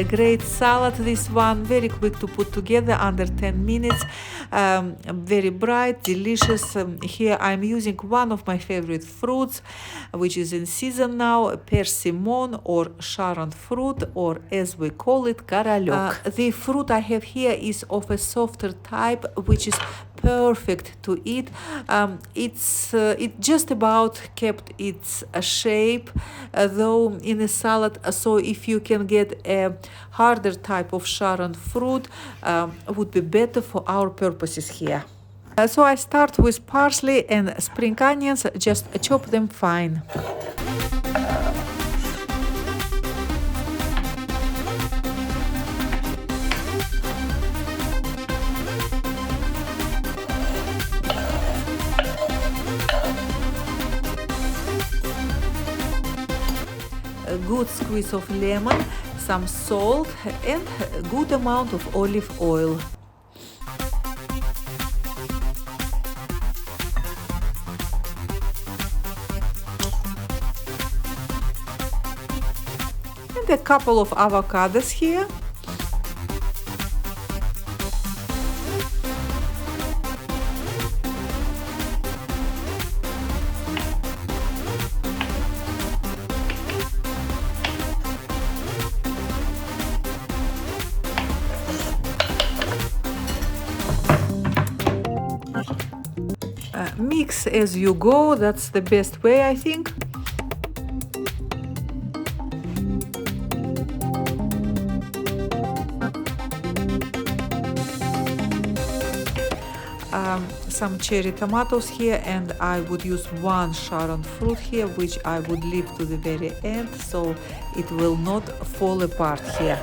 Great salad, this one, very quick to put together, under 10 minutes. Very bright, delicious. Here I'm using one of my favorite fruits, which is in season now, Persimmon or Sharon fruit, or as we call it, coroander. The fruit I have here is of a softer type, which is perfect to eat. It just about kept its shape, though in a salad. So if you can get a harder type of Sharon fruit, would be better for our purposes here. So I start with parsley and spring onions, just chop them fine. A good squeeze of lemon, some salt, and a good amount of olive oil. And a couple of avocados here. Mix as you go, that's the best way, I think. Some cherry tomatoes here, and I would use one Sharon fruit here, which I would leave to the very end so it will not fall apart here.